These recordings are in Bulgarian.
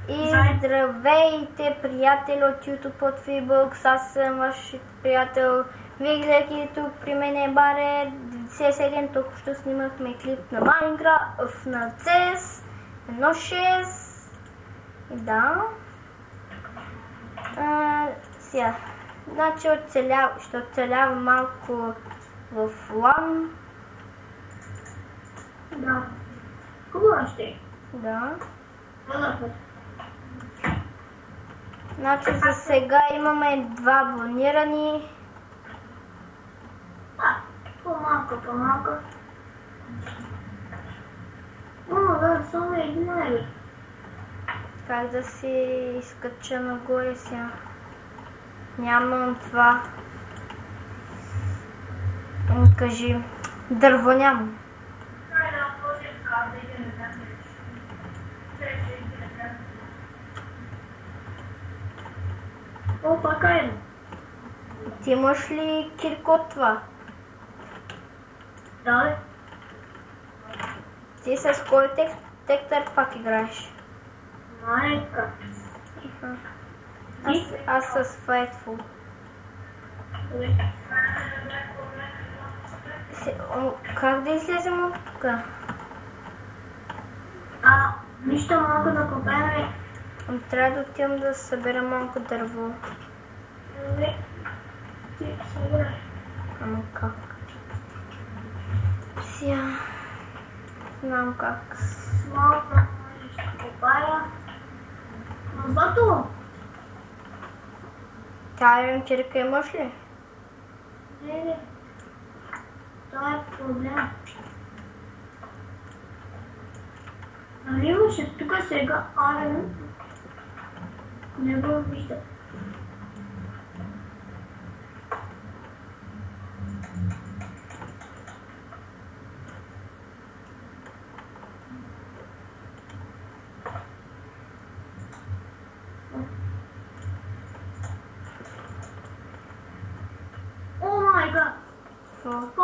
И здравейте, приятели от YouTube, от Freebox, аз съм вашият приятел. Вие гледате YouTube, при мен е Баре, 97, толкова що снимахме клип на Minecraft, на CS 1.6. Да. Сега. Значи ще оцелявам малко в LAN. Да. Хубаво ще. Да. Малко. Значи за сега имаме два абонирани. По-малко. Да, само една е. Как да си изкача нагоре сега? Нямам това. Кажи. Дърво нямам. Опа, кай. Ти имаш ли кирка от това? Да, бе. Ти с кой тектър пак играеш? Майка. Аз с Fightful. Как да излезем от тук? Нищо малко да купем. Трябва да отивам да събера малко дърво. Ти събираш. Ама как? Сега... Знам как. Малко ще купая. Бато! Тая кирка имаш ли? Не. Това е проблем. Нали имаше тук сега Арен? Не го вижда. О май гад! Споня!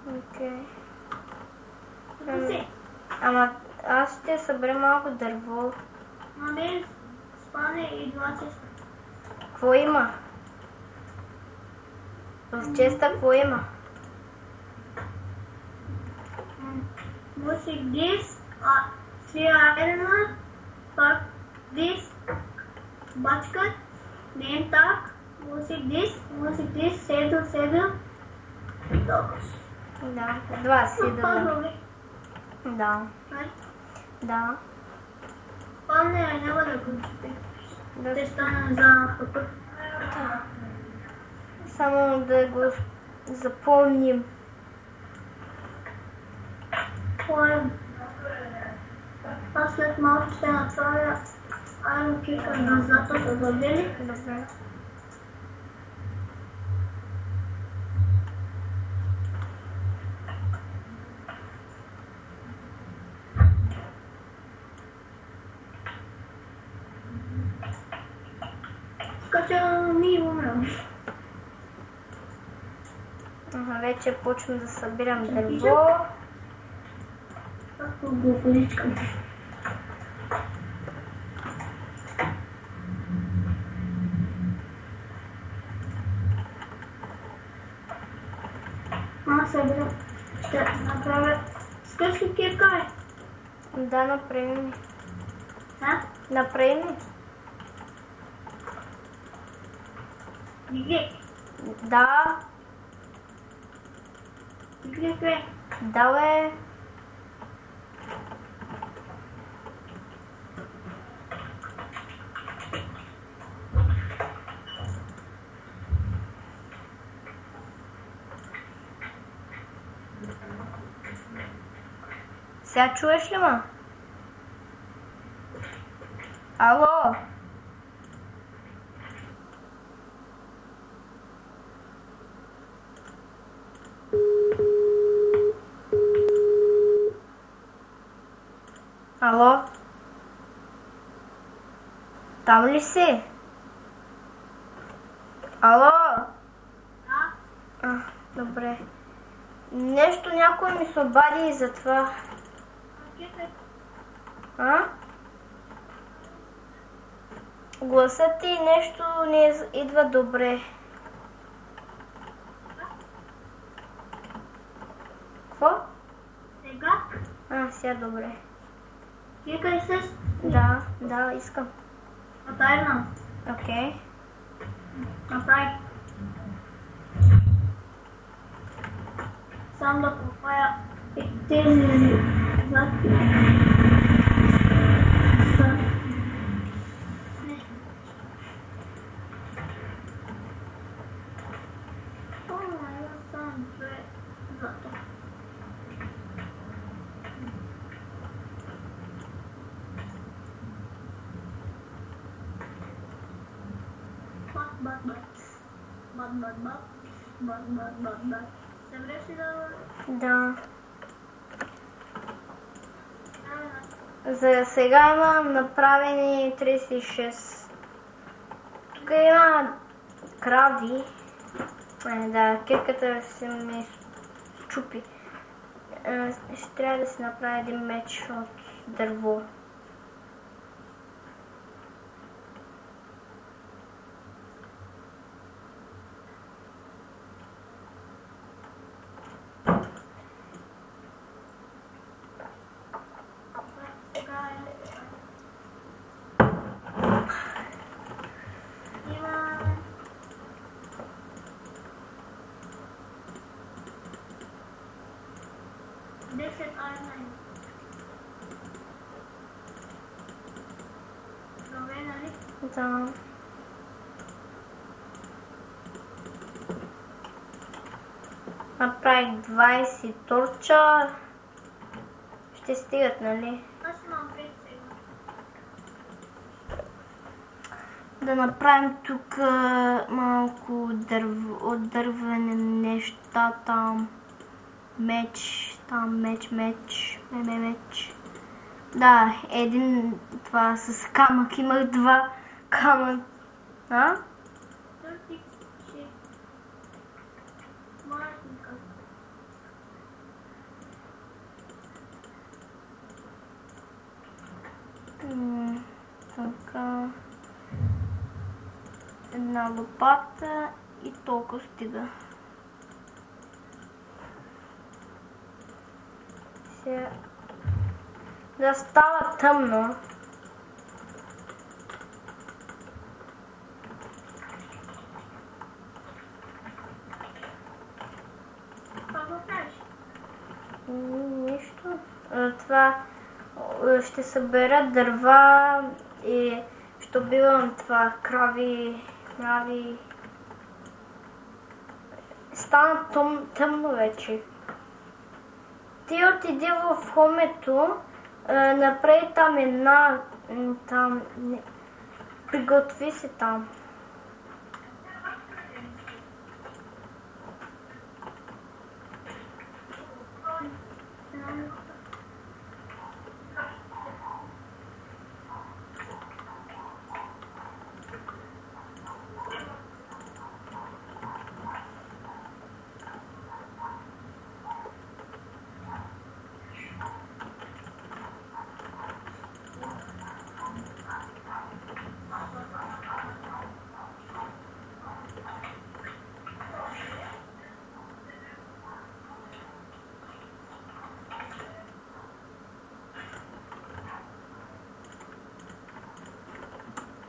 Окей. Си. Ама аз ще събера малко дърво. Маме, спане и 20. Какво има? В честа какво има? Music this, 3 iron, fuck this, bachkat, name tag, music this, седо, добър. Да, два си да. Да. Да. Пълне няма да го чупи. Да. Те стана за хъпър. Само да го запомним. Аз след малко ще направя Iron Kicker назад да въвели. Добре. Скача ми умрам. Вече почвам да събирам дърво. Както го поличкам. Събирам. Ще направя. Скъс ли кирка е? Да, направи ми. А? Направи ми. Диги. Да. Диги кре. Да, бе. Сега чуеш ли ма? Ало? Ало? Там ли си? Ало? Да? Добре. Нещо някой ми се обади и затова. Кефе. А? Гласът ти нещо не идва добре. Какво? Сега? Сега добре. Кликай се. Да, искам. Направи на. Окей. Направи. Сам да попая тези задки. Бат. Събреш ли Да. За сега имам направени 36. Тук има крави. Кирката се ми счупи. Ще трябва да си направя един меч от дърво. Да. Направих 20 торча. Ще стигат, нали? Аз имам 5 сега. Да направим тук малко от дървени неща там. Меч. Да, един това с камък. Имах 2 камък. Така. Една лопата и толкова стига. Сега да става тъмно. Нищо. Това ще събера дърва и ще убивам това крави. Стана тъмно вече. Ти отиди в хомето, направи там приготви се там.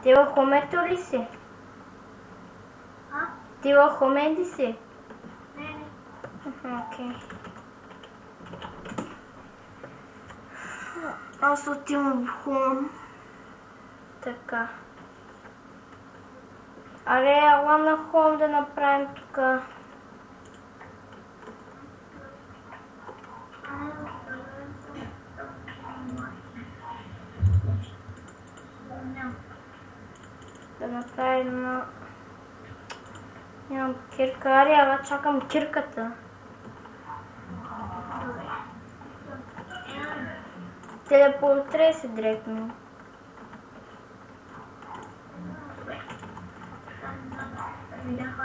Ти в хомето ли си? Ти в хомен ли си? Не. Окей. Аз отивам в хом. Така. Аре, ела на хом да направим тук. Да направим на... Нямам кирка. Аре, ела чакам кирката. Телепортрей се директно. Видяха